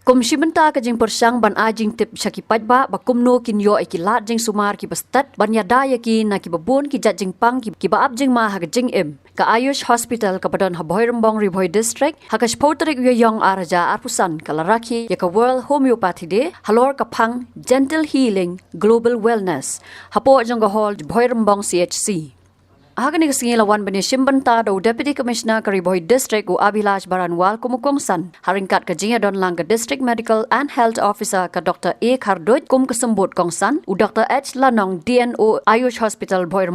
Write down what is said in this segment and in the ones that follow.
Kum Pynmyntoi ka jing persang ban ajing tip syakipat ba kumno kin yo ikilat jing sumar ki bastat ban yadaya ki na ki babon ki jat jing pang ki ba ab jing ma ha jing im ka Ayush Hospital ka badon ha Bhoi ri Bhoi district ha ka spotrik yo yong araja arpusan ka laraki ya ka World Homeopathy Day halor ka phang gentle healing global wellness hapo jong ka hall Bhoi CHC Hagani kasingi lawan bani Pynmyntoi do Deputy Commissioner kari Bhoi District u Abhilash Baranwal kumukongsan haringkat ka jinga don lang ka District Medical and Health Officer ka Dr. A. Khardoj kum kesembut kongsan u Dr. H. Lanong DNO Ayush Hospital Bhoi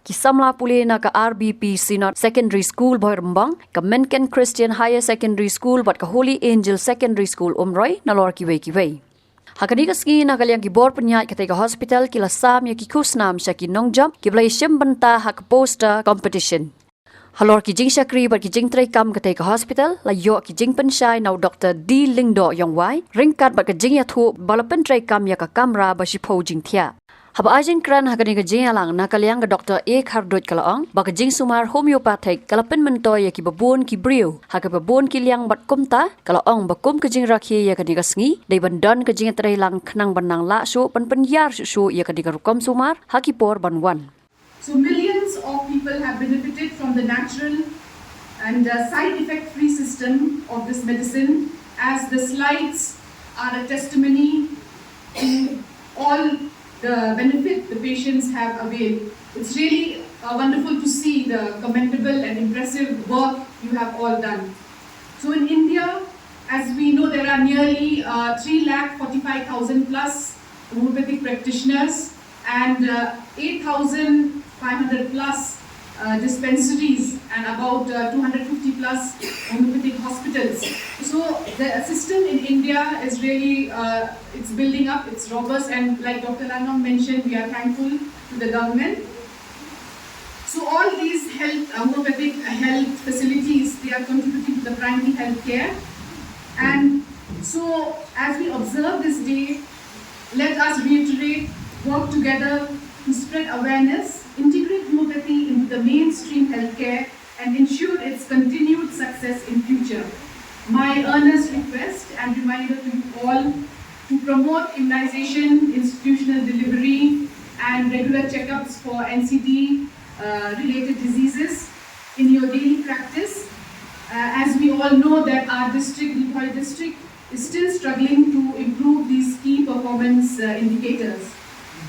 Kisamla puli na ka RBP Sinot Secondary School Bhoi ka Menken Christian Higher Secondary School bat ka Holy Angel Secondary School Umroy na lor kiwei. Hakani kaski na kalyang gibor penyat ketika hospital kila sam ya ki kusnam sya ki nongjam ki blai Pynmyntoi hak poster competition. Halor ki jing syakri bar ki jing Treikam ketika hospital la yo ki jing pensyai nau Dr. D. Lingdo Yongwai ringkat bar ka jing ya thu balapan Treikam ya ka kamera ba si po jing thia. Haba ajin kran hakani ka jing alang na kalyang ka Dr. A. Khardoj kalaong ba ka jing sumar homeopathic kala Pynmyntoi ya ki babon ki briu ha ka babon ki liang bat kumta kalaong ba kum ka jing rakhi ya ka ni kasngi dai bandan ka jing trai lang khnang banang la su pan yar su ya ka di ka Rukom sumar ha ki por banwan. So millions of people have benefited from the natural and side effect free system of this medicine, as the slides are a testimony to all the benefit the patients have availed. It's really wonderful to see the commendable and impressive work you have all done. So in India, as we know, there are nearly 3,45,000 plus homeopathic practitioners and 8,500 plus dispensaries and about 250 plus homeopathic hospitals. So the system in India is really, it's building up, it's robust, and like Dr. Lanong mentioned, we are thankful to the government. So all these homeopathic health facilities, they are contributing to the primary health care. And so as we observe this day, let us reiterate, work together to spread awareness, integrate homeopathy into the mainstream healthcare, and ensure its continued success in future. My earnest request and reminder to you all to promote immunization, institutional delivery, and regular checkups for NCD related diseases in your daily practice. As we all know that our district, Bhoi district, is still struggling to improve these key performance indicators.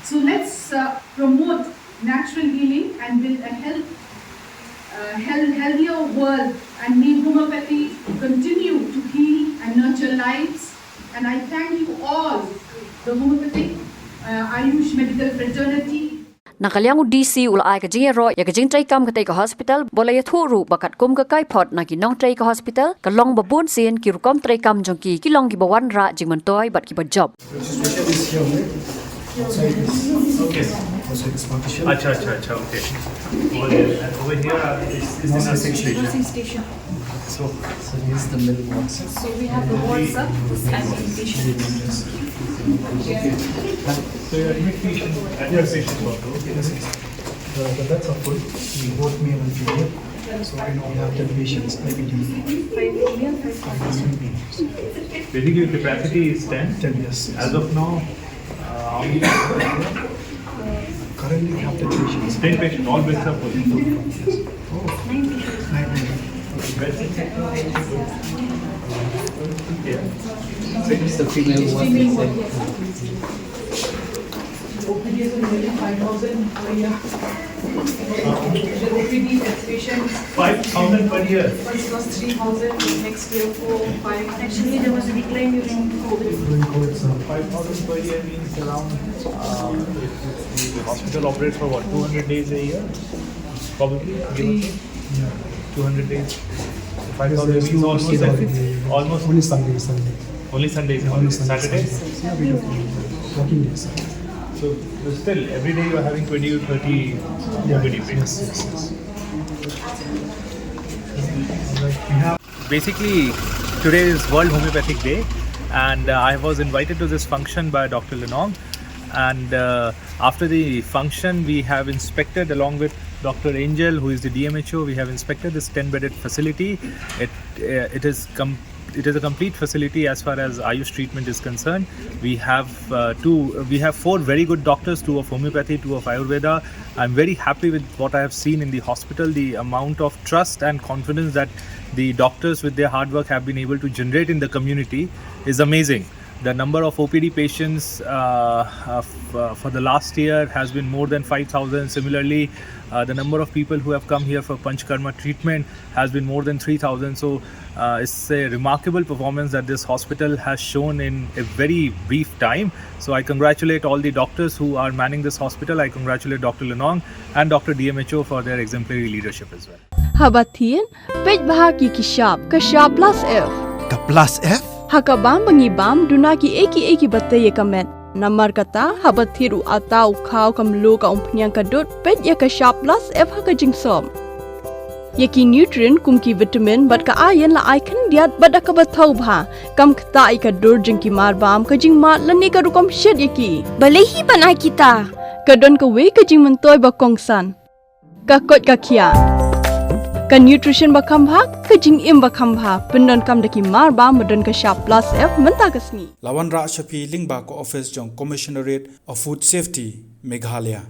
So let's promote natural healing and build a healthier world, and may homeopathy continue to heal and nurture lives. And I thank you all, the homeopathic Ayush medical fraternity. Nakalyang DC ula ay ka Īaroh ya ka jing Treikam ka ka hospital bola ya thuru bakat kum ka kai pot na ki nong Treikam hospital ka long babon sin ki Rukom Treikam jong ki long ki bawan ra jing Pynmyntoi bat ki ba job. Okay. Acha, okay. Over here is the nursing station. So here's the middle one. So we have the wards up and inpatient. So your inpatient and your patient also. The beds are full. We both male and female. So we have 10 patients every day. Basically, capacity is 10. 10, yes. As of now, how many currently we have 10 patients. 10 patients, all beds are full. Yes. Oh, 9. Yeah. So it's the female one. OPD is nearly 5,000 per year. The OPD patients 5,000 per year. first was 3,000, next year 4, 5. Actually, there was a decline during COVID. During COVID, so 5,000 per year means around, if the hospital operates for what, 200 days a year? Probably, give or take. 200 days. 5,000 means almost only Sundays. only Sundays, only Saturdays. Yeah, we do working days. So still, every day you are having 20 to 30 OPD patients. Yes. Basically, today is World Homeopathic Day, and I was invited to this function by Dr. Lanong. And after the function, we have inspected along with Dr. Angel, who is the DMHO. We have inspected this 10-bedded facility. It is a complete facility as far as Ayush treatment is concerned. We have 4 very good doctors, 2 of homeopathy, 2 of Ayurveda. I'm very happy with what I have seen in the hospital. The amount of trust and confidence that the doctors with their hard work have been able to generate in the community is amazing. The number of OPD patients for the last year has been more than 5,000. Similarly, the number of people who have come here for Panchkarma treatment has been more than 3,000. So it's a remarkable performance that this hospital has shown in a very brief time. So I congratulate all the doctors who are manning this hospital. I congratulate Dr. Lenong and Dr. DMHO for their exemplary leadership as well. Habatin, pej bahagi kashab plus F. Ka plus F? Hakabam bangibam dunaki eki batay kamet. Namar kata habathiru atau kau kamlu ka umpnyang kadut pej ya kashab plus F haka jingsom. Yaki nutrient kumki vitamin bat ka ayan la icon diat bada ka bathau bha kam kata ikadur jingki marbam ka jingmat lani ka rukom shed yaki. Balehi banai kita. Kadon ka we ka Pynmyntoi ba kongsan. Ka kot ka kia. Ka nutrition ba khambha ka jing im ba khambha pendon kam daki marba madon ka sharp plus F menta kasni. Lawan Ra Shafi Lingba ko office jong Commissionerate of Food Safety Meghalaya.